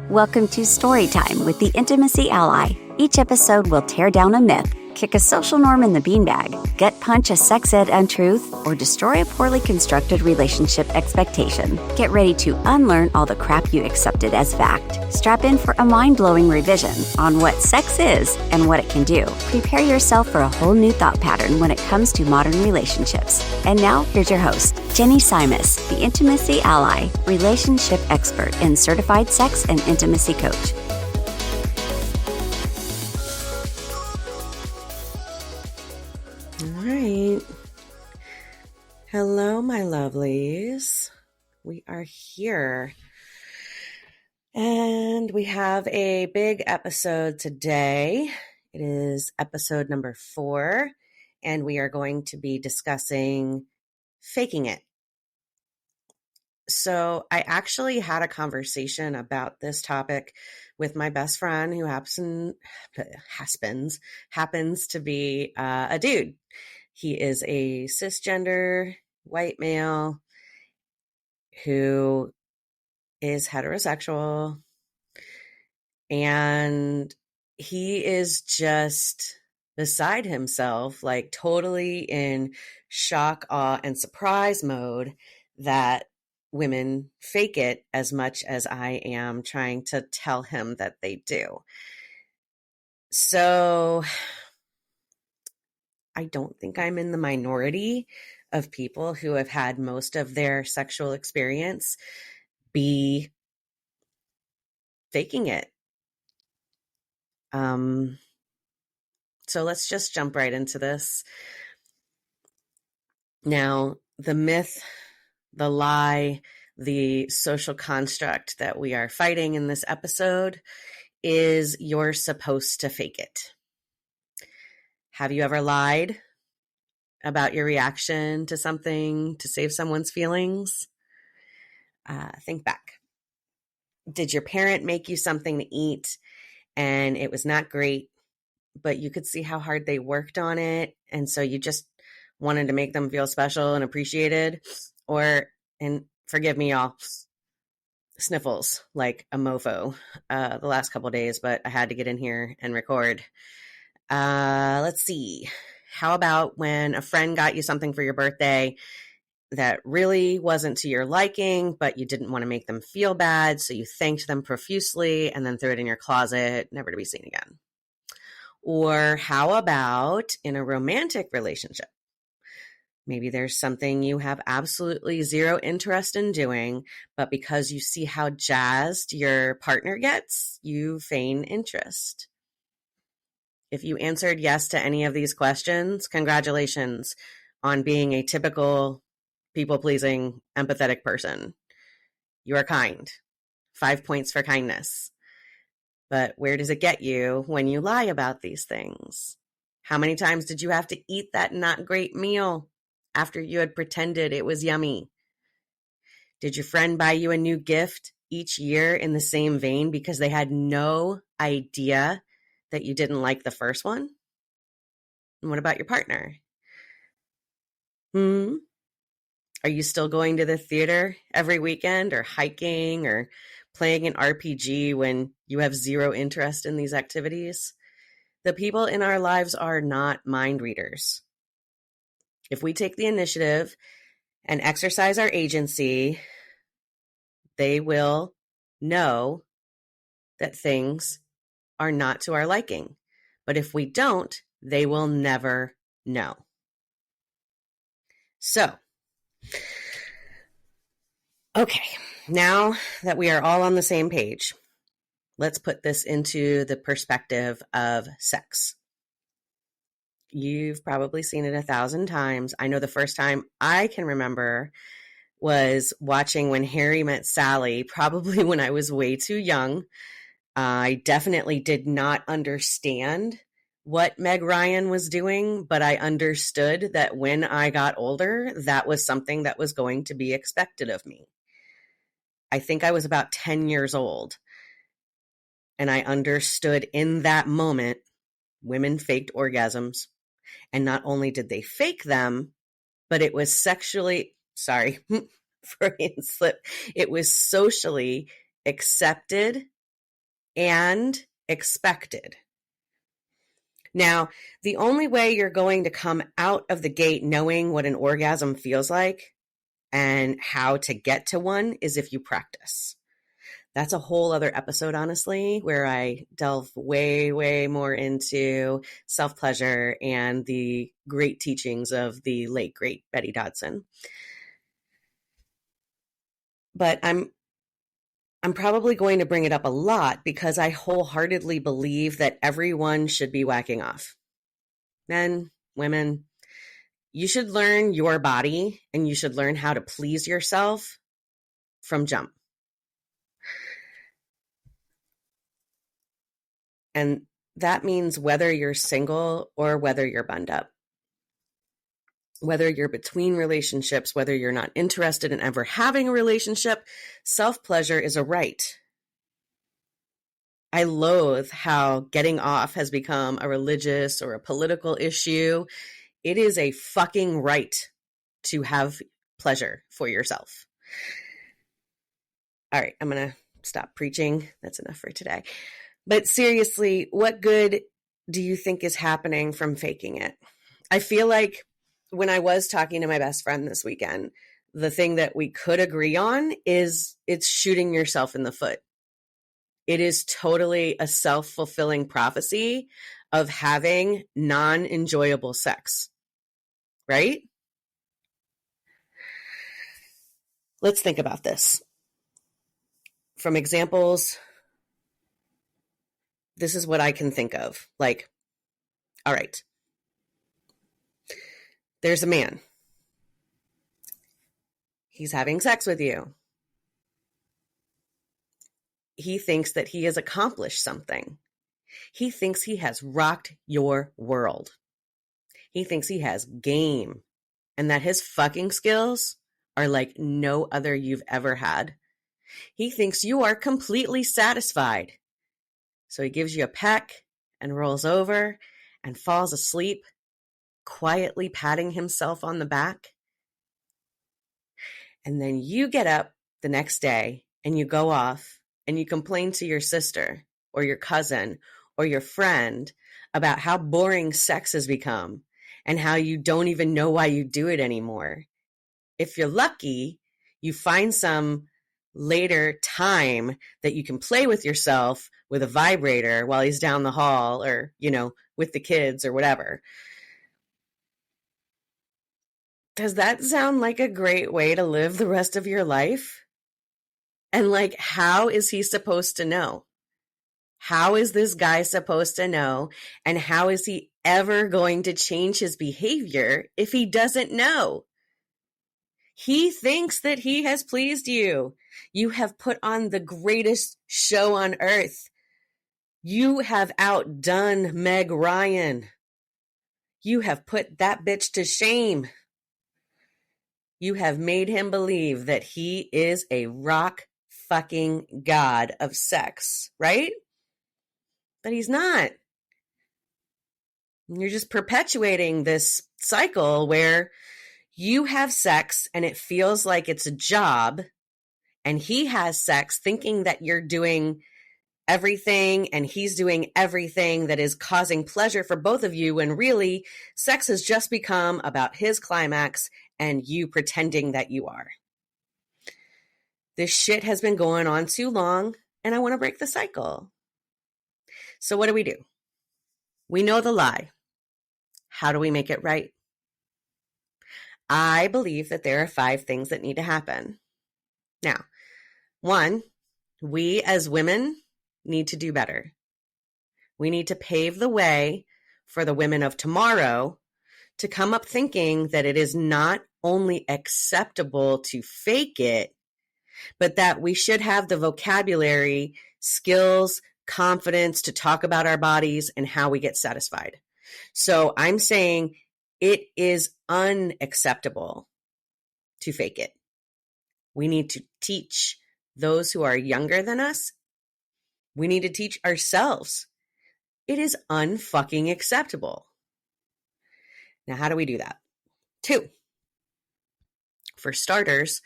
Welcome to Storytime with the Intimacy Ally. Each episode will tear down a myth, kick a social norm in the beanbag, gut punch a sex ed untruth, or destroy a poorly constructed relationship expectation. Get ready to unlearn all the crap you accepted as fact. Strap in for a mind-blowing revision on what sex is and what it can do. Prepare yourself for a whole new thought pattern when it comes to modern relationships. And now, here's your host, Jenny Simus, the Intimacy Ally, relationship expert and certified sex and intimacy coach. All right. Hello, my lovelies. We are here. And we have a big episode today. It is episode number 4, and we are going to be discussing faking it. So I actually had a conversation about this topic with my best friend who happens to be a dude. He is a cisgender white male who is heterosexual, and he is just beside himself, like totally in shock, awe, and surprise mode that women fake it as much as I am trying to tell him that they do. So I don't think I'm in the minority of people who have had most of their sexual experience be faking it. So let's just jump right into this. Now, the myth, the lie, the social construct that we are fighting in this episode is you're supposed to fake it. Have you ever lied about your reaction to something to save someone's feelings? Think back. Did your parent make you something to eat and it was not great, but you could see how hard they worked on it, and so you just wanted to make them feel special and appreciated? Or, and forgive me, y'all, sniffles like a mofo the last couple of days, but I had to get in here and record. Let's see. How about when a friend got you something for your birthday that really wasn't to your liking, but you didn't want to make them feel bad, so you thanked them profusely and then threw it in your closet, never to be seen again? Or how about in a romantic relationship? Maybe there's something you have absolutely zero interest in doing, but because you see how jazzed your partner gets, you feign interest. If you answered yes to any of these questions, congratulations on being a typical people-pleasing, empathetic person. You are kind. 5 points for kindness. But where does it get you when you lie about these things? How many times did you have to eat that not great meal after you had pretended it was yummy? Did your friend buy you a new gift each year in the same vein because they had no idea that you didn't like the first one? And what about your partner? Are you still going to the theater every weekend, or hiking, or playing an RPG when you have zero interest in these activities? The people in our lives are not mind readers. If we take the initiative and exercise our agency, they will know that things are not to our liking. But if we don't, they will never know. So, okay, now that we are all on the same page, let's put this into the perspective of sex. You've probably seen it 1,000 times. I know the first time I can remember was watching When Harry Met Sally, probably when I was way too young. I definitely did not understand what Meg Ryan was doing, but I understood that when I got older, that was something that was going to be expected of me. I think I was about 10 years old, and I understood in that moment women faked orgasms. And not only did they fake them, but it was sexually, Freudian slip, it was socially accepted and expected. Now, the only way you're going to come out of the gate knowing what an orgasm feels like and how to get to one is if you practice. That's a whole other episode, honestly, where I delve way, way more into self-pleasure and the great teachings of the late, great Betty Dodson. But I'm probably going to bring it up a lot because I wholeheartedly believe that everyone should be whacking off. Men, women, you should learn your body and you should learn how to please yourself from jump. And that means whether you're single or whether you're bunned up, whether you're between relationships, whether you're not interested in ever having a relationship, self-pleasure is a right. I loathe how getting off has become a religious or a political issue. It is a fucking right to have pleasure for yourself. All right, I'm going to stop preaching. That's enough for today. But seriously, what good do you think is happening from faking it? I feel like when I was talking to my best friend this weekend, the thing that we could agree on is it's shooting yourself in the foot. It is totally a self-fulfilling prophecy of having non-enjoyable sex, right? Let's think about this. From examples, this is what I can think of. Like, all right, there's a man. He's having sex with you. He thinks that he has accomplished something. He thinks he has rocked your world. He thinks he has game and that his fucking skills are like no other you've ever had. He thinks you are completely satisfied. So he gives you a peck and rolls over and falls asleep, quietly patting himself on the back. And then you get up the next day and you go off and you complain to your sister or your cousin or your friend about how boring sex has become and how you don't even know why you do it anymore. If you're lucky, you find some later time that you can play with yourself with a vibrator while he's down the hall or, with the kids or whatever. Does that sound like a great way to live the rest of your life? And how is he supposed to know? How is this guy supposed to know? And how is he ever going to change his behavior if he doesn't know? He thinks that he has pleased you. You have put on the greatest show on earth. You have outdone Meg Ryan. You have put that bitch to shame. You have made him believe that he is a rock fucking god of sex, right? But he's not. You're just perpetuating this cycle where you have sex and it feels like it's a job, and he has sex thinking that you're doing everything and he's doing everything that is causing pleasure for both of you, when really sex has just become about his climax and you pretending that you are. This shit has been going on too long and I want to break the cycle. So what do? We know the lie. How do we make it right? I believe that there are 5 things that need to happen. Now, 1, we as women need to do better. We need to pave the way for the women of tomorrow to come up thinking that it is not only acceptable to fake it, but that we should have the vocabulary, skills, confidence to talk about our bodies and how we get satisfied. So I'm saying it is unacceptable to fake it. We need to teach those who are younger than us. We need to teach ourselves. It is unfucking acceptable. Now, how do we do that? 2, for starters,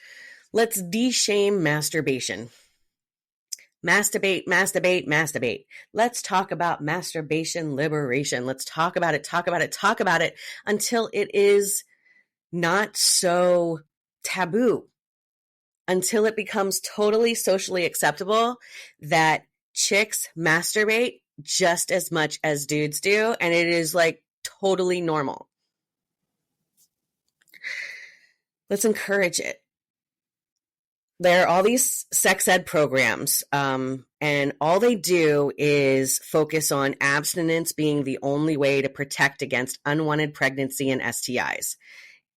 let's de-shame masturbation. Masturbate, masturbate, masturbate. Let's talk about masturbation liberation. Let's talk about it, talk about it, talk about it until it is not so taboo, until it becomes totally socially acceptable that chicks masturbate just as much as dudes do. And it is like totally normal. Let's encourage it. There are all these sex ed programs, and all they do is focus on abstinence being the only way to protect against unwanted pregnancy and STIs.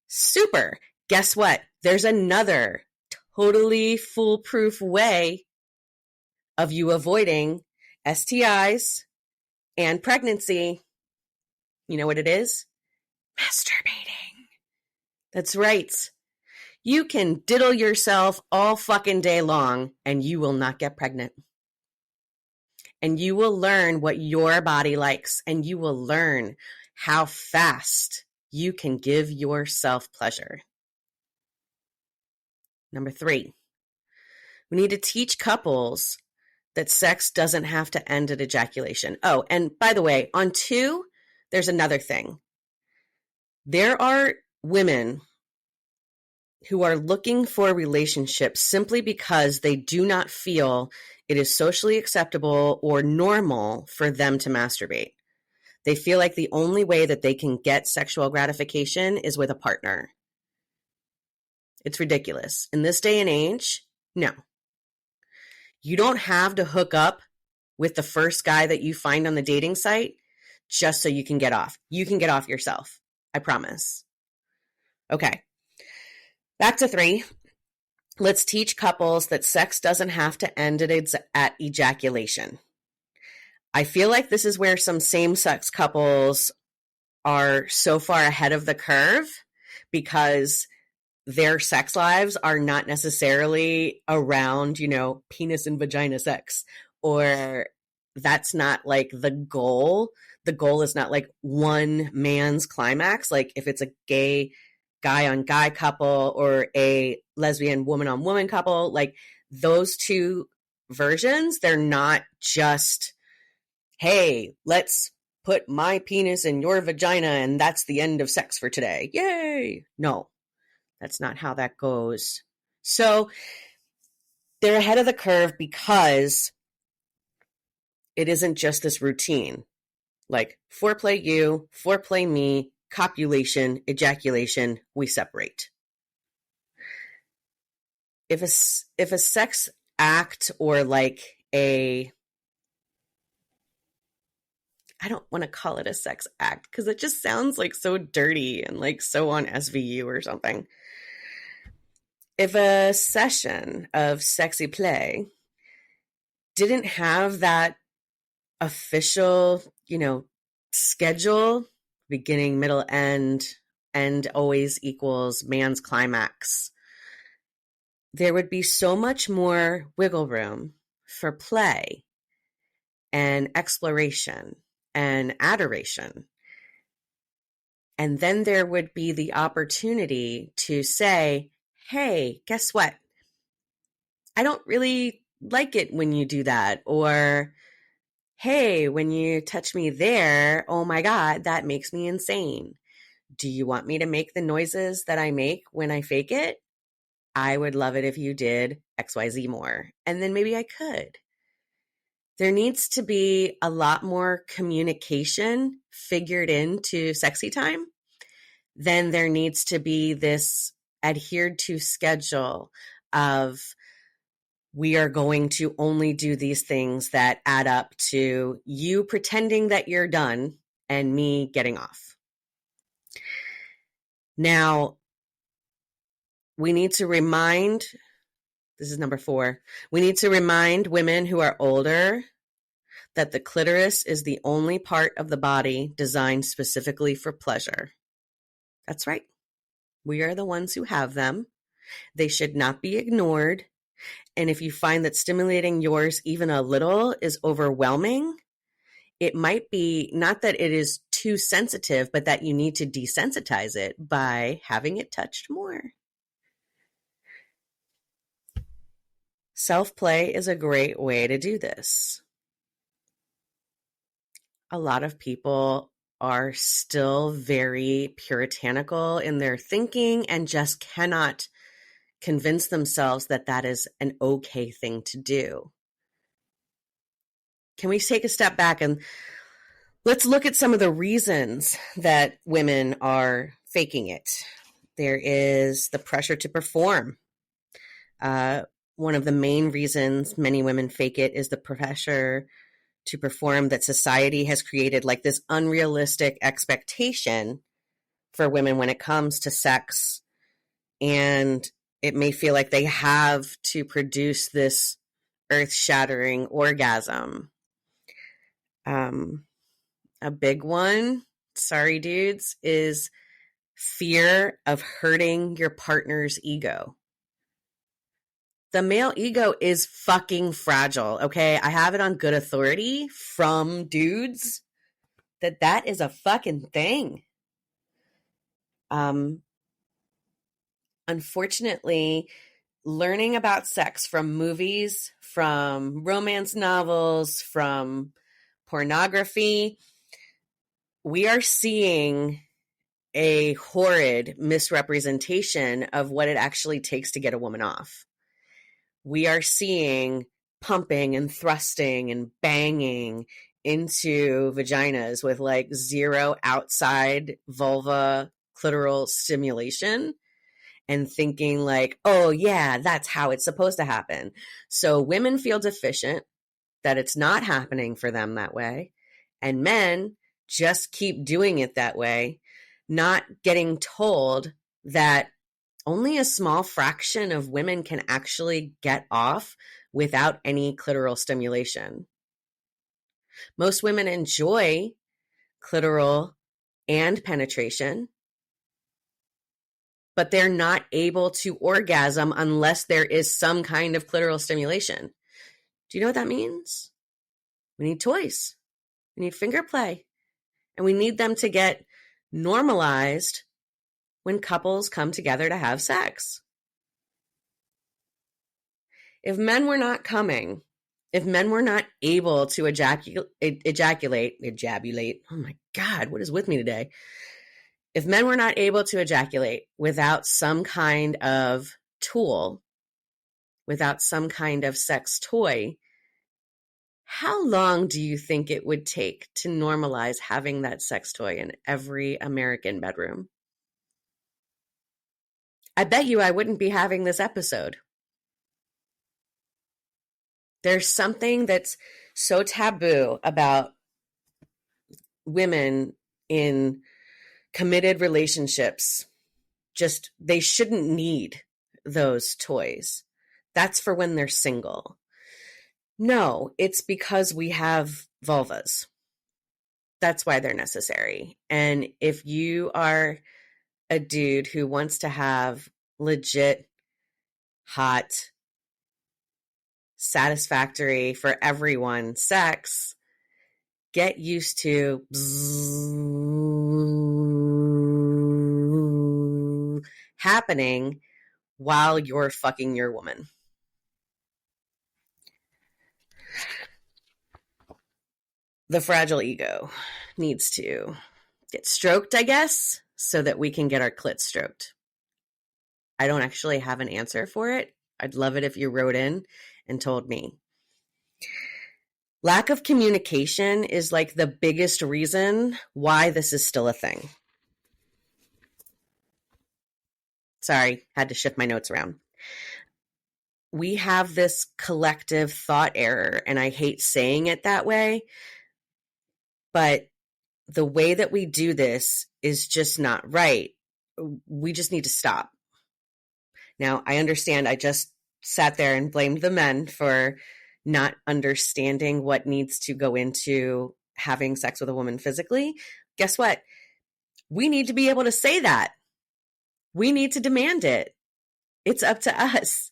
Super. Guess what? There's another totally foolproof way of you avoiding STIs and pregnancy. You know what it is? Masturbating. That's right. You can diddle yourself all fucking day long and you will not get pregnant. And you will learn what your body likes, and you will learn how fast you can give yourself pleasure. Number 3, we need to teach couples that sex doesn't have to end at ejaculation. Oh, and by the way, on 2, there's another thing. There are women who are looking for relationships simply because they do not feel it is socially acceptable or normal for them to masturbate. They feel like the only way that they can get sexual gratification is with a partner. It's ridiculous. In this day and age, no. You don't have to hook up with the first guy that you find on the dating site just so you can get off. You can get off yourself. I promise. Okay. Back to 3. Let's teach couples that sex doesn't have to end at ejaculation. I feel like this is where some same-sex couples are so far ahead of the curve because their sex lives are not necessarily around, penis and vagina sex, or that's not like the goal. The goal is not like one man's climax. Like if it's a gay guy on guy couple or a lesbian woman on woman couple, like those two versions, they're not just, hey, let's put my penis in your vagina and that's the end of sex for today. Yay. No, that's not how that goes. So they're ahead of the curve because it isn't just this routine. Like foreplay you, foreplay me, copulation, ejaculation, we separate. If a sex act or like I don't want to call it a sex act because it just sounds like so dirty and like so on SVU or something. If a session of sexy play didn't have that official, schedule, beginning, middle, end always equals man's climax, there would be so much more wiggle room for play and exploration and adoration. And then there would be the opportunity to say, hey, guess what? I don't really like it when you do that. Or, hey, when you touch me there, oh my God, that makes me insane. Do you want me to make the noises that I make when I fake it? I would love it if you did XYZ more. And then maybe I could. There needs to be a lot more communication figured into sexy time. Then there needs to be this adhered to schedule of we are going to only do these things that add up to you pretending that you're done and me getting off. Now, we need to remind, this is number 4, we need to remind women who are older that the clitoris is the only part of the body designed specifically for pleasure. That's right. We are the ones who have them. They should not be ignored. And if you find that stimulating yours even a little is overwhelming, it might be not that it is too sensitive, but that you need to desensitize it by having it touched more. Self-play is a great way to do this. A lot of people are still very puritanical in their thinking and just cannot convince themselves that that is an okay thing to do. Can we take a step back and let's look at some of the reasons that women are faking it? There is the pressure to perform. One of the main reasons many women fake it is the pressure to perform that society has created, like this unrealistic expectation for women when it comes to sex. And it may feel like they have to produce this earth-shattering orgasm. A big one, sorry dudes, is fear of hurting your partner's ego. The male ego is fucking fragile, okay? I have it on good authority from dudes that is a fucking thing. Unfortunately, learning about sex from movies, from romance novels, from pornography, we are seeing a horrid misrepresentation of what it actually takes to get a woman off. We are seeing pumping and thrusting and banging into vaginas with like zero outside vulva clitoral stimulation and thinking like, oh yeah, that's how it's supposed to happen. So women feel deficient, that it's not happening for them that way. And men just keep doing it that way, not getting told that only a small fraction of women can actually get off without any clitoral stimulation. Most women enjoy clitoral and penetration, but they're not able to orgasm unless there is some kind of clitoral stimulation. Do you know what that means? We need toys. We need finger play. And we need them to get normalized when couples come together to have sex. If men were not coming, if men were not able to ejaculate, oh my God, what is with me today? If men were not able to ejaculate without some kind of tool, without some kind of sex toy, how long do you think it would take to normalize having that sex toy in every American bedroom? I bet you I wouldn't be having this episode. There's something that's so taboo about women in committed relationships. Just, they shouldn't need those toys. That's for when they're single. No, it's because we have vulvas. That's why they're necessary. And if you are a dude who wants to have legit, hot, satisfactory for everyone sex, get used to happening while you're fucking your woman. The fragile ego needs to get stroked, I guess, so that we can get our clit stroked. I don't actually have an answer for it. I'd love it if you wrote in and told me. Lack of communication is like the biggest reason why this is still a thing. Sorry, had to shift my notes around. We have this collective thought error, and I hate saying it that way, but the way that we do this is just not right. We just need to stop. Now, I understand I just sat there and blamed the men for not understanding what needs to go into having sex with a woman physically. Guess what? We need to be able to say that. We need to demand it. It's up to us.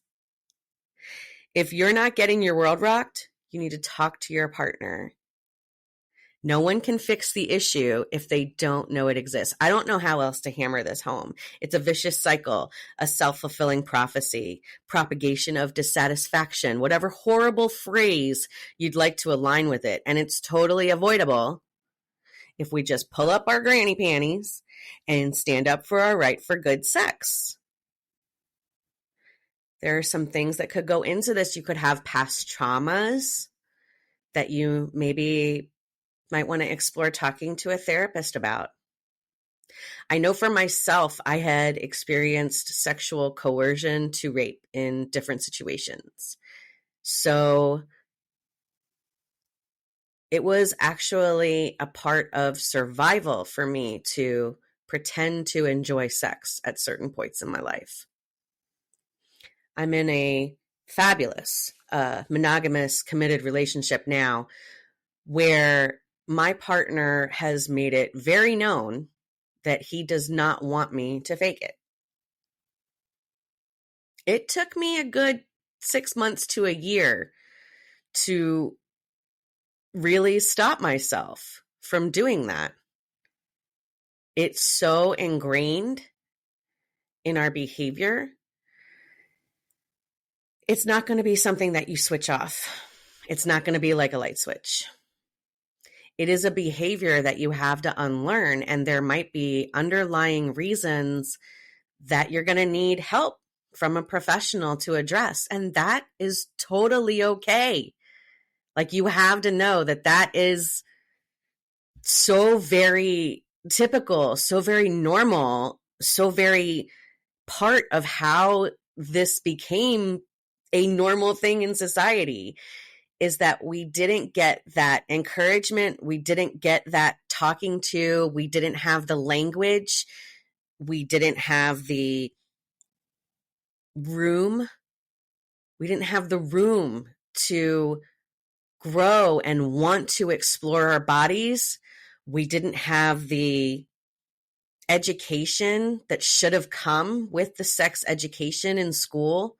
If you're not getting your world rocked, you need to talk to your partner. No one can fix the issue if they don't know it exists. I don't know how else to hammer this home. It's a vicious cycle, a self-fulfilling prophecy, propagation of dissatisfaction, whatever horrible phrase you'd like to align with it. And it's totally avoidable if we just pull up our granny panties and stand up for our right for good sex. There are some things that could go into this. You could have past traumas that you maybe might want to explore talking to a therapist about. I know for myself, I had experienced sexual coercion to rape in different situations. So it was actually a part of survival for me to pretend to enjoy sex at certain points in my life. I'm in a fabulous, monogamous, committed relationship now where my partner has made it very known that he does not want me to fake it. It took me a good 6 months to a year to really stop myself from doing that. It's so ingrained in our behavior. It's not going to be something that you switch off. It's not going to be like a light switch. It is a behavior that you have to unlearn, and there might be underlying reasons that you're going to need help from a professional to address, and that is totally okay. Like, you have to know that that is so very typical, so very normal, so very part of how this became a normal thing in society. Is that we didn't get that encouragement. We didn't get that talking to. We didn't have the language. We didn't have the room. We didn't have the room to grow and want to explore our bodies. We didn't have the education that should have come with the sex education in school,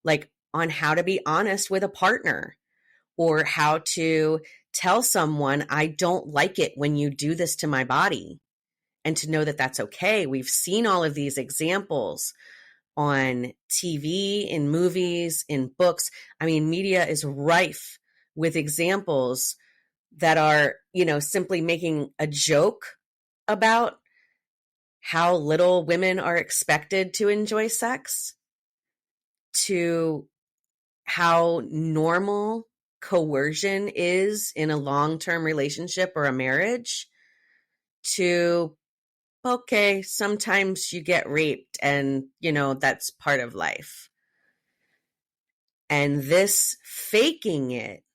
like on how to be honest with a partner. Or how to tell someone, I don't like it when you do this to my body, and to know that that's okay. We've seen all of these examples on TV, in movies, in books. I mean, media is rife with examples that are, simply making a joke about how little women are expected to enjoy sex, to how normal coercion is in a long-term relationship or a marriage, to, okay, sometimes you get raped and, that's part of life. And this faking it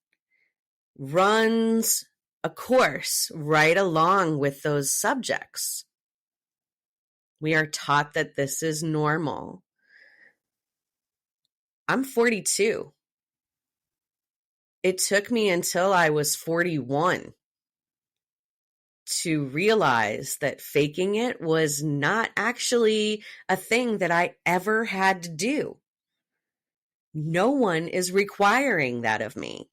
runs a course right along with those subjects. We are taught that this is normal. I'm 42. It took me until I was 41 to realize that faking it was not actually a thing that I ever had to do. No one is requiring that of me.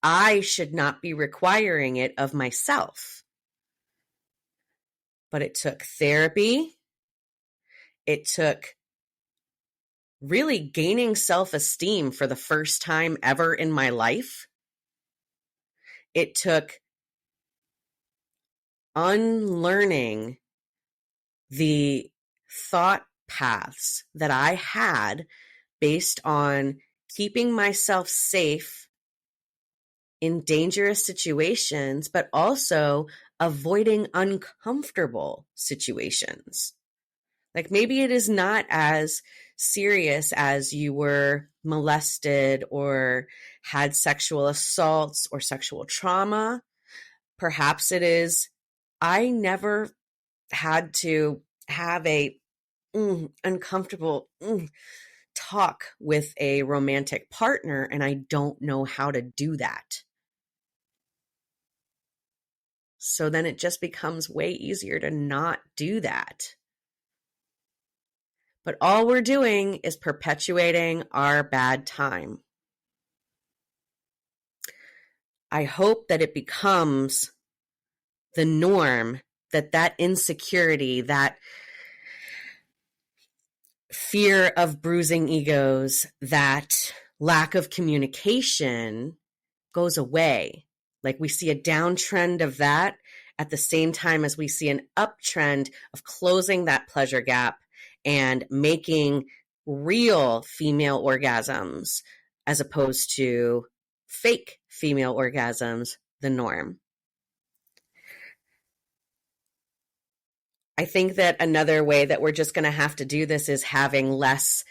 I should not be requiring it of myself. But it took therapy. It took really gaining self-esteem for the first time ever in my life. It took unlearning the thought paths that I had based on keeping myself safe in dangerous situations, but also avoiding uncomfortable situations. Like, maybe it is not as serious as you were molested or had sexual assaults or sexual trauma. Perhaps it is, I never had to have a uncomfortable talk with a romantic partner, and I don't know how to do that. So then it just becomes way easier to not do that. But all we're doing is perpetuating our bad time. I hope that it becomes the norm, that insecurity, that fear of bruising egos, that lack of communication goes away. Like we see a downtrend of that at the same time as we see an uptrend of closing that pleasure gap and making real female orgasms as opposed to fake female orgasms the norm. I think that another way that we're just going to have to do this is having less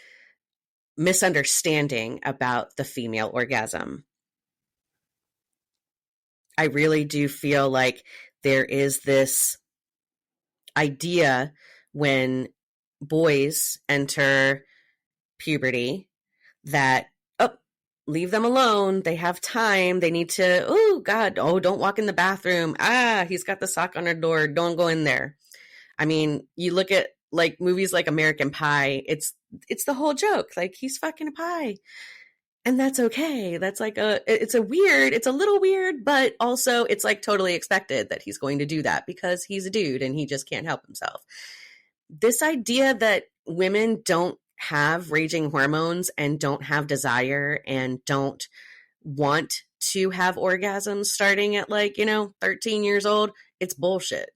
misunderstanding about the female orgasm. I really do feel like there is this idea when boys enter puberty that, leave them alone. They have time. They need to, don't walk in the bathroom. He's got the sock on her door. Don't go in there. I mean, you look at like movies like American Pie, it's the whole joke. Like he's fucking a pie. And that's okay. That's like it's a little weird, but also it's like totally expected that he's going to do that because he's a dude and he just can't help himself. This idea that women don't have raging hormones and don't have desire and don't want to have orgasms starting at 13 years old, it's bullshit.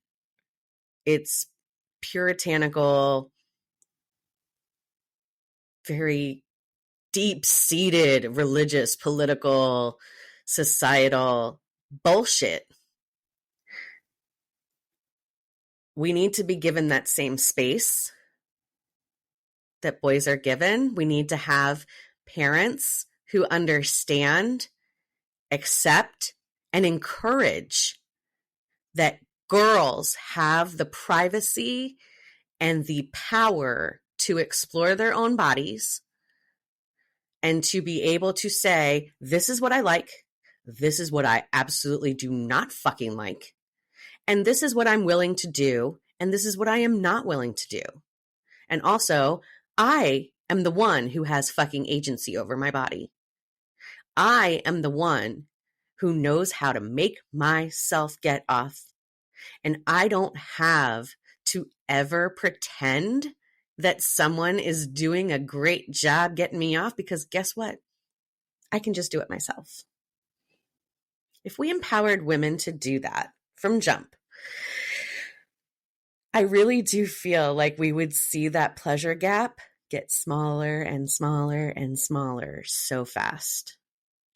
It's puritanical, very deep-seated religious, political, societal bullshit. We need to be given that same space that boys are given. We need to have parents who understand, accept, and encourage that girls have the privacy and the power to explore their own bodies and to be able to say, this is what I like, this is what I absolutely do not fucking like, and this is what I'm willing to do, and this is what I am not willing to do. And also, I am the one who has fucking agency over my body. I am the one who knows how to make myself get off. And I don't have to ever pretend that someone is doing a great job getting me off, because guess what? I can just do it myself. If we empowered women to do that from jump, I really do feel like we would see that pleasure gap get smaller and smaller and smaller so fast.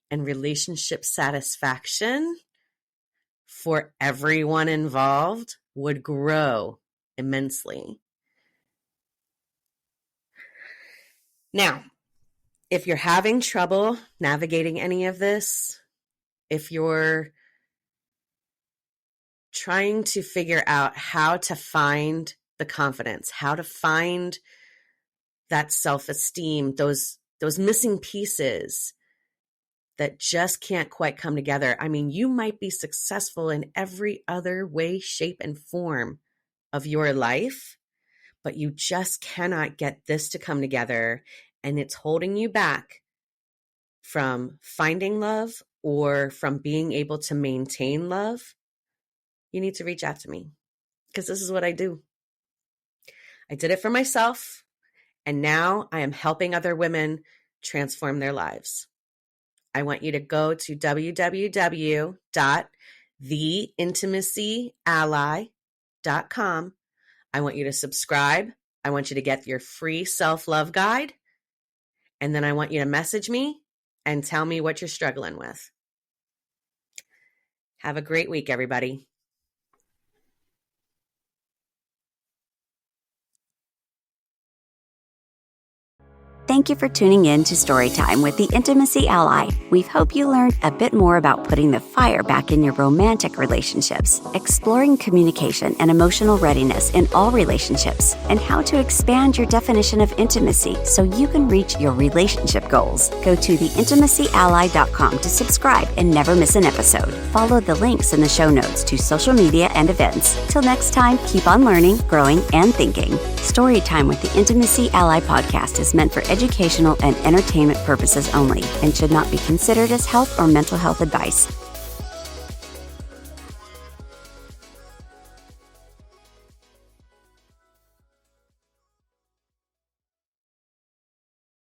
And relationship satisfaction for everyone involved would grow immensely. Now, if you're having trouble navigating any of this, if you're trying to figure out how to find the confidence, how to find that self-esteem, those missing pieces that just can't quite come together. I mean, you might be successful in every other way, shape, and form of your life, but you just cannot get this to come together, and it's holding you back from finding love or from being able to maintain love. You need to reach out to me, because this is what I do. I did it for myself, and now I am helping other women transform their lives. I want you to go to www.theintimacyally.com. I want you to subscribe. I want you to get your free self-love guide. And then I want you to message me and tell me what you're struggling with. Have a great week, everybody. Thank you for tuning in to Storytime with the Intimacy Ally. We hope you learned a bit more about putting the fire back in your romantic relationships, exploring communication and emotional readiness in all relationships, and how to expand your definition of intimacy so you can reach your relationship goals. Go to theintimacyally.com to subscribe and never miss an episode. Follow the links in the show notes to social media and events. Till next time, keep on learning, growing, and thinking. Storytime with the Intimacy Ally podcast is meant for educational and entertainment purposes only and should not be considered as health or mental health advice.